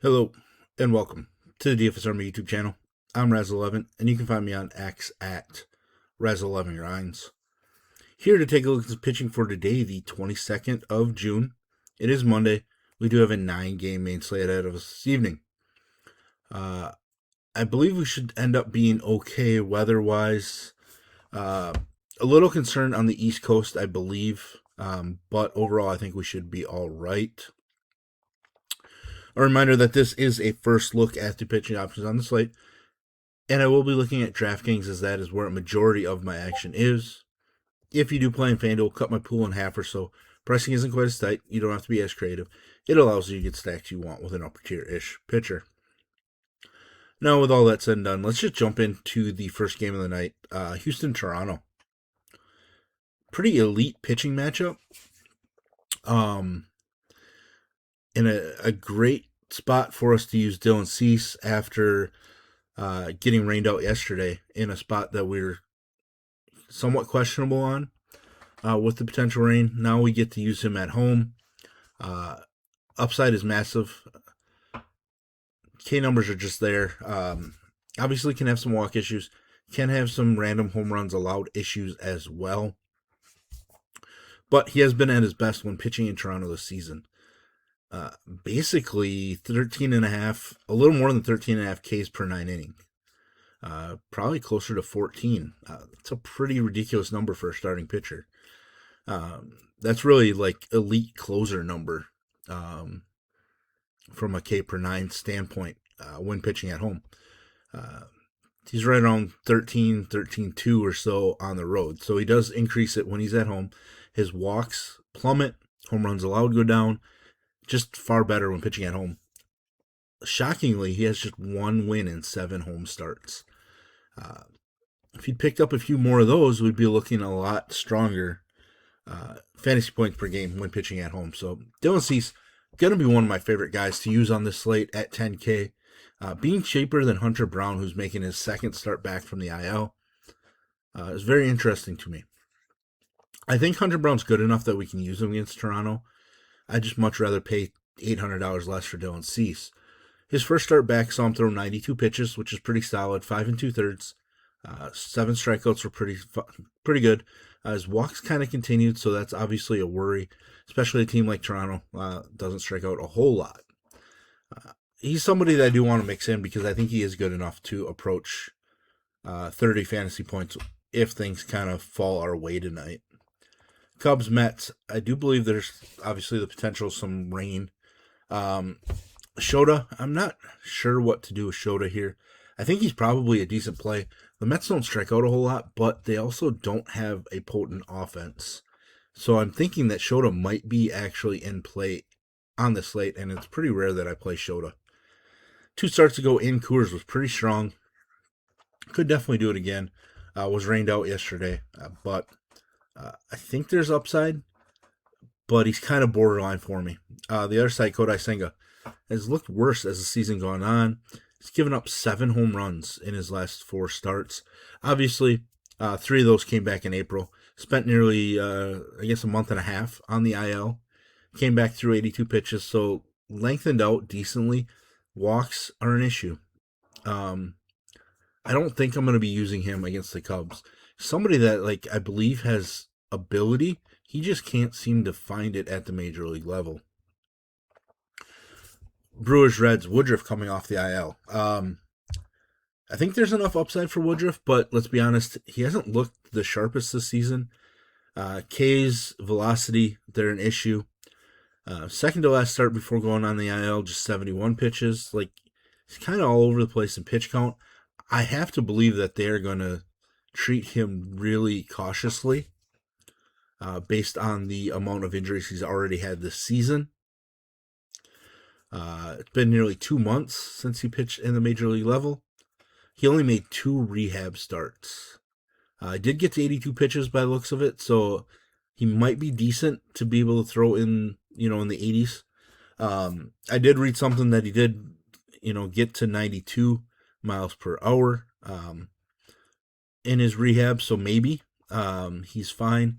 Hello, and welcome to the DFS Army YouTube channel. I'm Razzle11, and you can find me on X at Razzle11Grinds. Here to take a look at the pitching for today, the 22nd of June. It is Monday. We do have a 9-game main slate ahead of us this evening. I believe we should end up being okay weather-wise. A little concerned on the East Coast, I believe, but overall I think we should be all right. A reminder that this is a first look at the pitching options on the slate, and I will be looking at DraftKings as that is where a majority of my action is. If you do play in FanDuel, cut my pool in half or so. Pricing isn't quite as tight. You don't have to be as creative. It allows you to get stacks you want with an upper tier-ish pitcher. Now, with all that said and done, let's just jump into the first game of the night. Houston-Toronto. Pretty elite pitching matchup. In a great spot for us to use Dylan Cease after getting rained out yesterday in a spot that we're somewhat questionable on with the potential rain. Now we get to use him at home. Upside is massive. K numbers are just there. Obviously can have some walk issues. Can have some random home runs allowed issues as well. But he has been at his best when pitching in Toronto this season. Basically 13.5, a little more than 13.5 Ks per 9 inning. Probably closer to 14. It's a pretty ridiculous number for a starting pitcher. That's really like elite closer number from a K per 9 standpoint when pitching at home. He's right around 13.2 or so on the road. So he does increase it when he's at home. His walks plummet, home runs allowed go down. Just far better when pitching at home. Shockingly, he has just one win in 7 home starts. If he'd picked up a few more of those, we'd be looking a lot stronger fantasy points per game when pitching at home. So Dylan Cease, going to be one of my favorite guys to use on this slate at 10K. Being cheaper than Hunter Brown, who's making his second start back from the IL, is very interesting to me. I think Hunter Brown's good enough that we can use him against Toronto. I'd just much rather pay $800 less for Dylan Cease. His first start back saw him throw 92 pitches, which is pretty solid, 5 2/3. 7 strikeouts were pretty good. His walks kind of continued, so that's obviously a worry, especially a team like Toronto doesn't strike out a whole lot. He's somebody that I do want to mix in because I think he is good enough to approach 30 fantasy points if things kind of fall our way tonight. Cubs, Mets, I do believe there's obviously the potential of some rain. Shota, I'm not sure what to do with Shota here. I think he's probably a decent play. The Mets don't strike out a whole lot, but they also don't have a potent offense. So I'm thinking that Shota might be actually in play on the slate, and it's pretty rare that I play Shota. 2 starts ago in Coors was pretty strong. Could definitely do it again. Was rained out yesterday, but I think there's upside, but he's kind of borderline for me. The other side, Kodai Senga, has looked worse as the season gone on. He's given up 7 home runs in his last 4 starts. Obviously, 3 of those came back in April. Spent nearly, a month and a half on the IL. Came back through 82 pitches, so lengthened out decently. Walks are an issue. I don't think I'm going to be using him against the Cubs. Somebody that, I believe has ability, he just can't seem to find it at the major league level. Brewers, Reds, Woodruff coming off the IL. I think there's enough upside for Woodruff, but let's be honest, he hasn't looked the sharpest this season. K's velocity, they're an issue. Second to last start before going on the IL, just 71 pitches. He's kind of all over the place in pitch count. I have to believe that they're going to treat him really cautiously based on the amount of injuries he's already had this season. It's been nearly 2 months since he pitched in the major league level. He only made 2 rehab starts. I did get to 82 pitches by the looks of it, so he might be decent to be able to throw in, in the 80s. I did read something that he did, get to 92 miles per hour in his rehab, so maybe he's fine.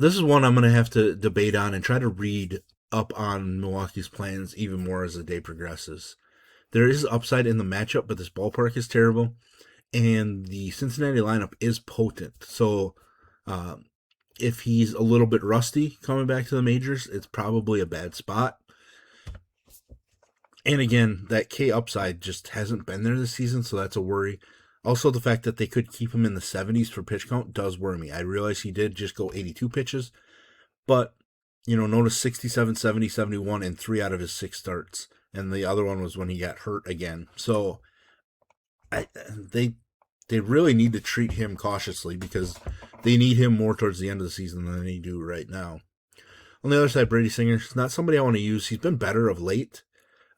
This is one I'm going to have to debate on and try to read up on Milwaukee's plans even more as the day progresses. There is upside in the matchup, but this ballpark is terrible, and the Cincinnati lineup is potent. So if he's a little bit rusty coming back to the majors, it's probably a bad spot. And again, that K upside just hasn't been there this season, so that's a worry. Also, the fact that they could keep him in the 70s for pitch count does worry me. I realize he did just go 82 pitches, but, notice 67, 70, 71 in 3 out of his 6 starts. And the other one was when he got hurt again. So they really need to treat him cautiously because they need him more towards the end of the season than they do right now. On the other side, Brady Singer's not somebody I want to use. He's been better of late.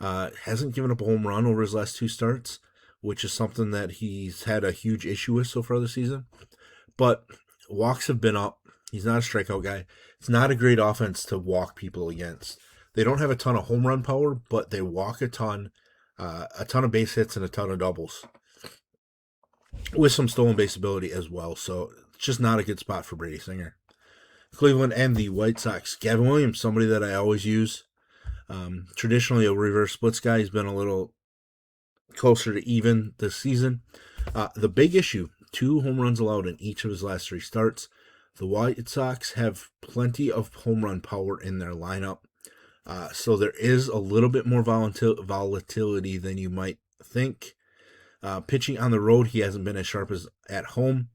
Hasn't given up a home run over his last 2 starts, which is something that he's had a huge issue with so far this season. But walks have been up. He's not a strikeout guy. It's not a great offense to walk people against. They don't have a ton of home run power, but they walk a ton of base hits and a ton of doubles with some stolen base ability as well. So it's just not a good spot for Brady Singer. Cleveland and the White Sox. Gavin Williams, somebody that I always use. Traditionally a reverse splits guy. He's been a little closer to even this season. The big issue, 2 home runs allowed in each of his last 3 starts. The White Sox have plenty of home run power in their lineup. So there is a little bit more volatility than you might think. Pitching on the road, he hasn't been as sharp as at home.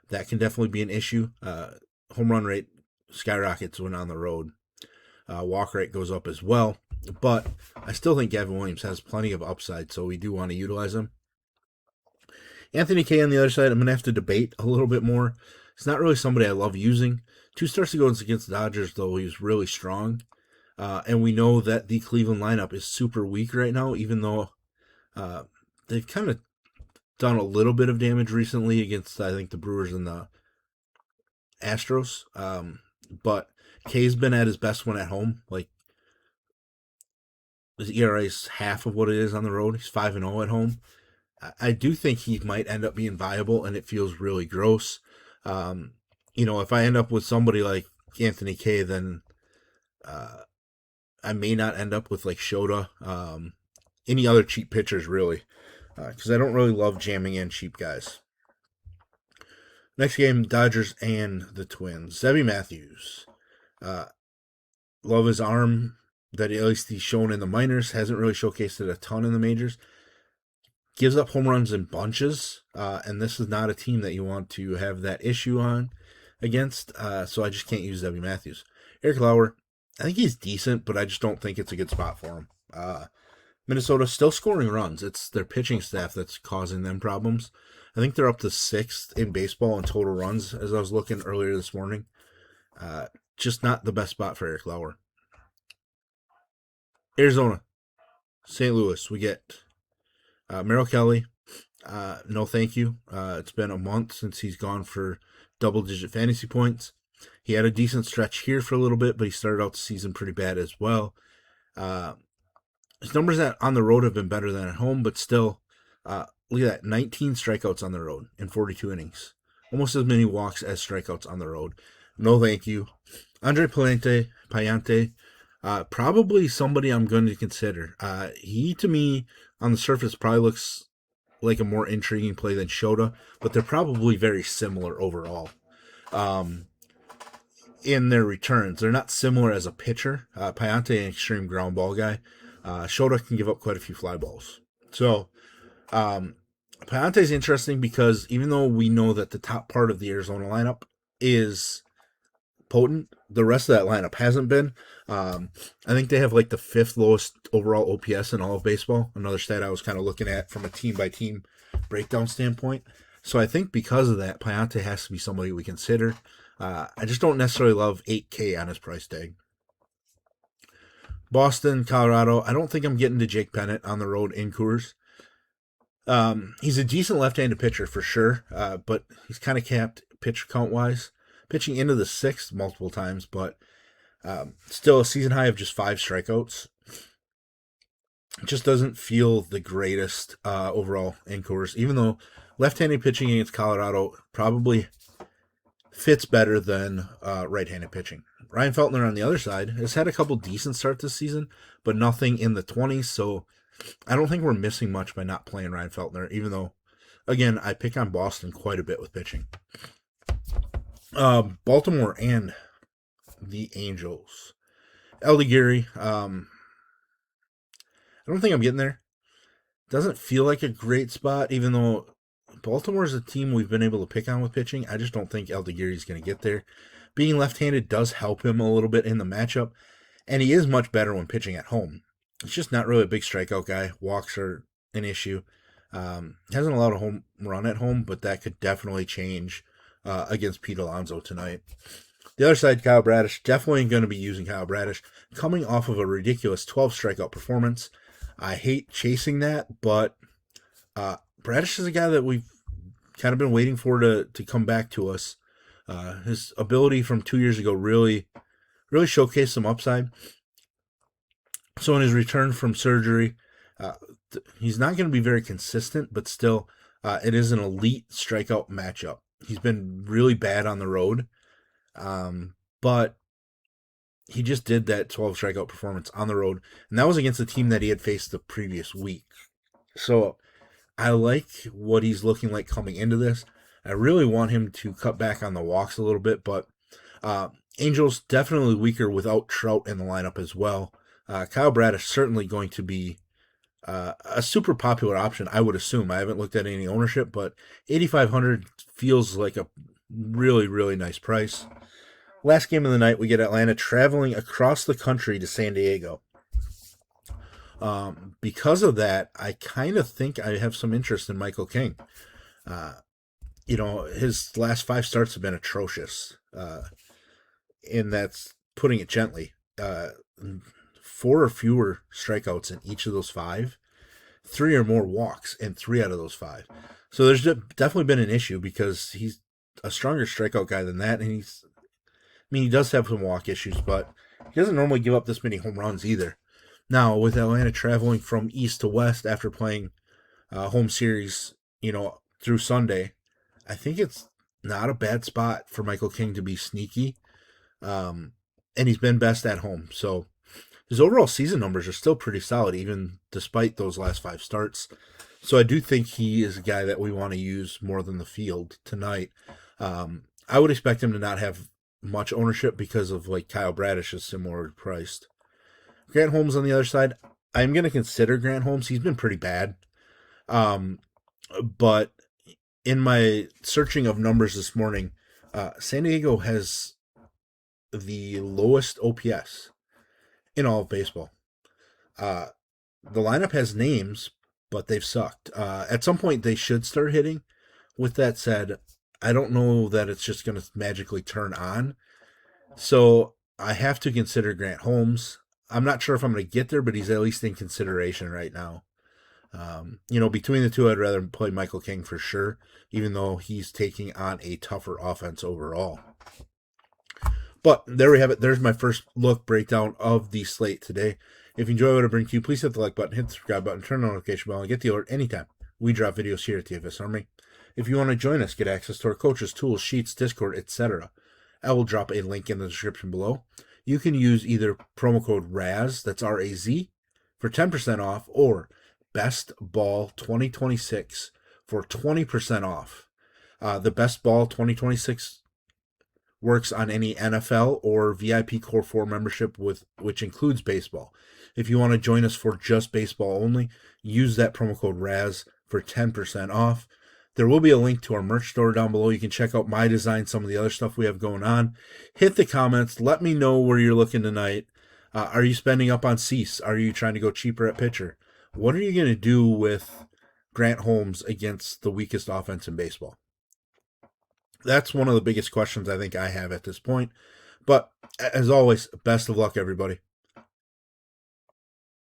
That can definitely be an issue. Home run rate skyrockets when on the road. Walk rate goes up as well. But I still think Gavin Williams has plenty of upside, so we do want to utilize him. Anthony Kay on the other side, I'm going to have to debate a little bit more. It's not really somebody I love using. 2 starts ago against the Dodgers, though, he was really strong. And we know that the Cleveland lineup is super weak right now, even though they've kind of done a little bit of damage recently against, I think, the Brewers and the Astros. But Kay's been at his best when at home. Like, his ERA is half of what it is on the road. He's 5-0 at home. I do think he might end up being viable, and it feels really gross. If I end up with somebody like Anthony Kay, then I may not end up with like Shota, any other cheap pitchers really, because I don't really love jamming in cheap guys. Next game, Dodgers and the Twins. Zebby Matthews. Love his arm that at least he's shown in the minors. Hasn't really showcased it a ton in the majors. Gives up home runs in bunches, and this is not a team that you want to have that issue on against, so I just can't use Zebby Matthews. Eric Lauer, I think he's decent, but I just don't think it's a good spot for him. Minnesota still scoring runs. It's their pitching staff that's causing them problems. I think they're up to 6th in baseball in total runs, as I was looking earlier this morning. Just not the best spot for Eric Lauer. Arizona, St. Louis, we get Merrill Kelly. No thank you. It's been a month since he's gone for double-digit fantasy points. He had a decent stretch here for a little bit, but he started out the season pretty bad as well. His numbers on the road have been better than at home, but still, look at that, 19 strikeouts on the road in 42 innings. Almost as many walks as strikeouts on the road. No thank you. Andre Payante, probably somebody I'm going to consider. He, to me, on the surface, probably looks like a more intriguing play than Shota, but they're probably very similar overall. In their returns, they're not similar as a pitcher. Payante, an extreme ground ball guy. Shota can give up quite a few fly balls. So, Payante is interesting because even though we know that the top part of the Arizona lineup is potent, the rest of that lineup hasn't been. I think they have like the 5th lowest overall OPS in all of baseball. Another stat I was kind of looking at from a team-by-team breakdown standpoint. So I think because of that, Payante has to be somebody we consider. I just don't necessarily love $8K on his price tag. Boston, Colorado. I don't think I'm getting to Jake Pennant on the road in Coors. He's a decent left-handed pitcher for sure, but he's kind of capped pitch count-wise. Pitching into the 6th multiple times, but still a season high of just 5 strikeouts. It just doesn't feel the greatest overall in Coors, even though left-handed pitching against Colorado probably fits better than right-handed pitching. Ryan Feltner on the other side has had a couple decent starts this season, but nothing in the 20s, so I don't think we're missing much by not playing Ryan Feltner, even though, again, I pick on Boston quite a bit with pitching. Baltimore and the Angels. El Aguirre, I don't think I'm getting there. Doesn't feel like a great spot, even though Baltimore is a team we've been able to pick on with pitching. I just don't think El Aguirre is going to get there. Being left-handed does help him a little bit in the matchup, and he is much better when pitching at home. He's just not really a big strikeout guy. Walks are an issue. Hasn't allowed a home run at home, but that could definitely change against Pete Alonso tonight. The other side, Kyle Bradish, definitely going to be using Kyle Bradish, coming off of a ridiculous 12 strikeout performance. I hate chasing that, but Bradish is a guy that we've kind of been waiting for to come back to us. His ability from 2 years ago really showcased some upside. So in his return from surgery, he's not going to be very consistent, but still, it is an elite strikeout matchup. He's been really bad on the road, but he just did that 12 strikeout performance on the road, and that was against the team that he had faced the previous week. So I like what he's looking like coming into this. I really want him to cut back on the walks a little bit, but Angels definitely weaker without Trout in the lineup as well. Kyle Bradish certainly going to be a super popular option, I would assume. I haven't looked at any ownership, but $8,500 feels like a really, really nice price. Last game of the night, we get Atlanta traveling across the country to San Diego. Because of that, I kind of think I have some interest in Michael King. His last 5 starts have been atrocious, and that's putting it gently. 4 or fewer strikeouts in each of those 5, 3 or more walks in 3 out of those 5. So there's definitely been an issue because he's a stronger strikeout guy than that, and he does have some walk issues, but he doesn't normally give up this many home runs either. Now, with Atlanta traveling from east to west after playing home series, through Sunday, I think it's not a bad spot for Michael King to be sneaky, and he's been best at home. So his overall season numbers are still pretty solid, even despite those last 5 starts. So I do think he is a guy that we want to use more than the field tonight. I would expect him to not have much ownership because of Kyle Bradish is similar priced. Grant Holmes on the other side, I'm going to consider Grant Holmes. He's been pretty bad. But in my searching of numbers this morning, San Diego has the lowest OPS in all of baseball. The lineup has names, but they've sucked. At some point, they should start hitting. With that said, I don't know that it's just going to magically turn on. So I have to consider Grant Holmes. I'm not sure if I'm going to get there, but he's at least in consideration right now. Between the two, I'd rather play Michael King for sure, even though he's taking on a tougher offense overall. But there we have it. There's my first look breakdown of the slate today. If you enjoy what I bring to you, please hit the like button, hit the subscribe button, turn on the notification bell, and get the alert anytime we drop videos here at DFS Army. If you want to join us, get access to our coaches, tools, sheets, Discord, etc., I will drop a link in the description below. You can use either promo code RAZ, that's R-A-Z, for 10% off, or Best Ball 2026 for 20% off. The Best Ball 2026 works on any NFL or VIP Core 4 membership which includes baseball. If you want to join us for just baseball only, use that promo code RAZ for 10% off. There will be a link to our merch store down below. You can check out my design, some of the other stuff we have going on. Hit the comments. Let me know where you're looking tonight. Are you spending up on Cease? Are you trying to go cheaper at pitcher? What are you going to do with Grant Holmes against the weakest offense in baseball? That's one of the biggest questions I think I have at this point. But as always, best of luck, everybody.